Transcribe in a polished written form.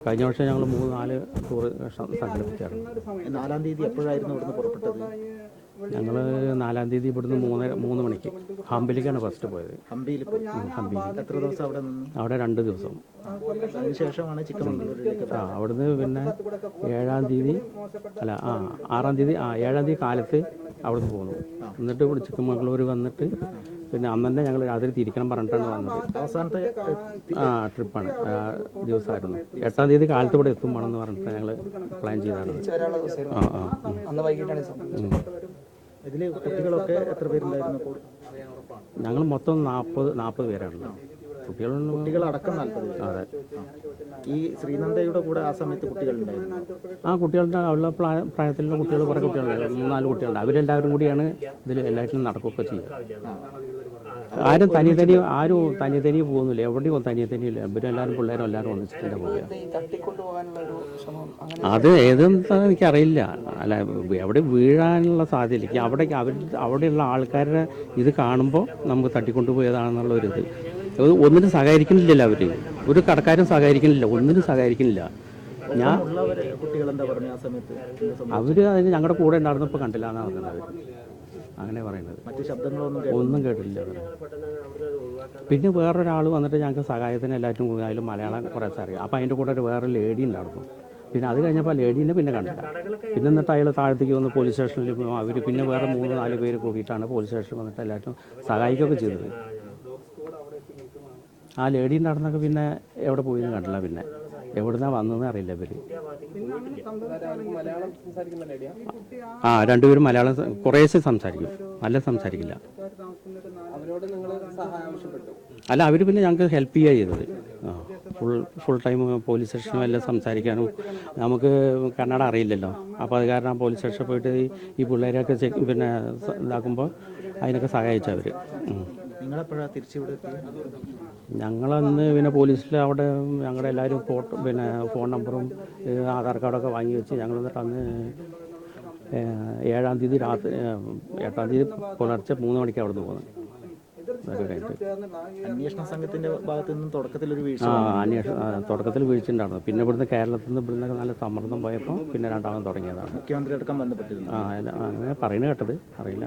കഴിഞ്ഞ വർഷം ഞങ്ങൾ 3-4 ടൂർ സംഘടിപ്പിച്ചായിരുന്നു. 4-ാം തീയതി എപ്പോഴായിരുന്നു ഇവിടുന്ന് പുറപ്പെട്ടത്? ഞങ്ങൾ 4-ാം തീയതി ഇവിടുന്ന് 3 മണിക്ക് ഹംപിയിലേക്കാണ് ഫസ്റ്റ് പോയത്. ഹംപിയിൽ എത്ര ദിവസം അവിടെ നിന്നു? അവിടെ 2 ദിവസം. അതിനുശേഷമാണ് ചിക്കമംഗളൂരിലേക്ക്. അവിടുന്ന് പിന്നെ 7-ാം തീയതി കാലത്ത് അവിടുന്ന് പോന്നു. എന്നിട്ട് ഇവിടെ ചിക്കമംഗളൂർ വന്നിട്ട് പിന്നെ അന്ന് തന്നെ ഞങ്ങൾ രാത്രി തിരിക്കണം പറഞ്ഞിട്ടാണ് വന്നത്. അവസാനത്തെ ട്രിപ്പാണ്, ദിവസമായിരുന്നു. 8-ാം തീയതി കാലത്ത് ഇവിടെ എത്തും വേണമെന്ന് പറഞ്ഞിട്ട് ഞങ്ങൾ പ്ലാൻ ചെയ്താണ്. ഇതിൽ കുട്ടികളൊക്കെ എത്ര പേരുണ്ടായിരുന്നു? ഞങ്ങൾ മൊത്തം 40 പേരാണല്ലോ. കുട്ടികളടക്കം 40. അതെ. ഈ ശ്രീനന്ദയുടെ കൂടെ ആ സമയത്ത് കുട്ടികളുണ്ടായിരുന്നു? കുട്ടികളുടെ അവരുടെ പ്രായത്തിലുള്ള കുട്ടികൾ, കുറേ കുട്ടികളുണ്ടായിരുന്നു. 3-4 കുട്ടികളുണ്ട്. അവരെല്ലാവരും കൂടിയാണ് ഇതിൽ എല്ലാറ്റിനും നടക്കുകയൊക്കെ ചെയ്യുക. ആരും തനി പോകുന്നില്ല, എവിടെയും തനിയില്ല. ഇവരെല്ലാവരും പിള്ളേരും എല്ലാവരും ഒന്നിച്ചിട്ടില്ല പോവുക. അത് ഏതെന്ന് എനിക്കറിയില്ല. അല്ല, എവിടെ വീഴാനുള്ള സാധ്യതയില്ല. അവിടെയുള്ള ആൾക്കാരുടെ ഇത് കാണുമ്പോൾ നമുക്ക് തട്ടിക്കൊണ്ടുപോയതാണെന്നുള്ള ഒരിത്. ഒന്നിനും സഹകരിക്കുന്നില്ലല്ലോ അവർ. ഒരു കടക്കാരും സഹകരിക്കുന്നില്ല, ഒന്നിനും സഹകരിക്കുന്നില്ല. അവര് അതിന് ഞങ്ങളുടെ കൂടെ ഉണ്ടായിരുന്നപ്പോൾ കണ്ടില്ല എന്നാണ് പറഞ്ഞത്. അവർ അങ്ങനെ പറയുന്നത്. മറ്റു ശബ്ദങ്ങളൊന്നും ഒന്നും കേട്ടില്ല. പിന്നെ വേറൊരാൾ വന്നിട്ട് ഞങ്ങൾക്ക് സഹായത്തിന് എല്ലാവരും കൂടി, അതിലും മലയാളം കുറേശ്ശെ അറിയാം. അപ്പോൾ അതിൻ്റെ കൂടെ വേറെ ലേഡി ഉണ്ടായിരുന്നു. പിന്നെ അത് കഴിഞ്ഞപ്പോൾ ലേഡീനെ പിന്നെ കണ്ടില്ല. പിന്നെ എന്നിട്ട് അയാൾ താഴത്തേക്ക് വന്ന് പോലീസ് സ്റ്റേഷനിൽ അവർ പിന്നെ വേറെ 3-4 പേര് കൂടിയിട്ടാണ് പോലീസ് സ്റ്റേഷനിൽ വന്നിട്ട് എല്ലാവരും സഹായിക്കുകയൊക്കെ ചെയ്തത്. ആ ലേഡി നടന്നൊക്കെ പിന്നെ എവിടെ പോയിന്ന് കണ്ടില്ല. പിന്നെ എവിടുന്നാണ് വന്നതെന്ന് അറിയില്ല ഇവർ. 2 പേരും മലയാളം കുറേശ്ശെ സംസാരിക്കും, നല്ല സംസാരിക്കില്ല. അല്ല, അവർ പിന്നെ ഞങ്ങൾക്ക് ഹെൽപ്പ് ചെയ്യുക ചെയ്തത്. ഫുൾ ടൈം പോലീസ് സ്റ്റേഷനും എല്ലാം സംസാരിക്കാനും. നമുക്ക് കന്നഡ അറിയില്ലല്ലോ. അപ്പോൾ അത് കാരണം പോലീസ് സ്റ്റേഷനിൽ പോയിട്ട് ഈ പിള്ളേരെയൊക്കെ പിന്നെ ഇതാക്കുമ്പോൾ അതിനൊക്കെ സഹായിച്ചവർ. നിങ്ങളെപ്പോഴാണ് തിരിച്ചുവിടെ? ഞങ്ങളന്ന് പിന്നെ പോലീസിൽ അവിടെ ഞങ്ങളുടെ എല്ലാവരും ഫോൺ നമ്പറും ആധാർ കാർഡൊക്കെ വാങ്ങി വെച്ച് ഞങ്ങൾ എന്നിട്ട് അന്ന് 7-ാം തീയതി രാത്രി 8-ാം തീയതി പുലർച്ചെ 3 മണിക്ക് അവിടെ നിന്ന് പോകുന്നത്. അന്വേഷണ സംഘത്തിന്റെ ഭാഗത്ത് നിന്നും തുടക്കത്തിൽ വീഴ്ചയുണ്ടായിരുന്നു. പിന്നെ ഇവിടുന്ന് കേരളത്തിൽ നിന്ന് നല്ല സമ്മർദ്ദം പോയപ്പോൾ പിന്നെ രണ്ടാമത് തുടങ്ങിയതാണ്. മുഖ്യമന്ത്രി അടക്കം ബന്ധപ്പെട്ടിരുന്നു. അങ്ങനെ പറയുന്നത് കേട്ടത് അറിയില്ല.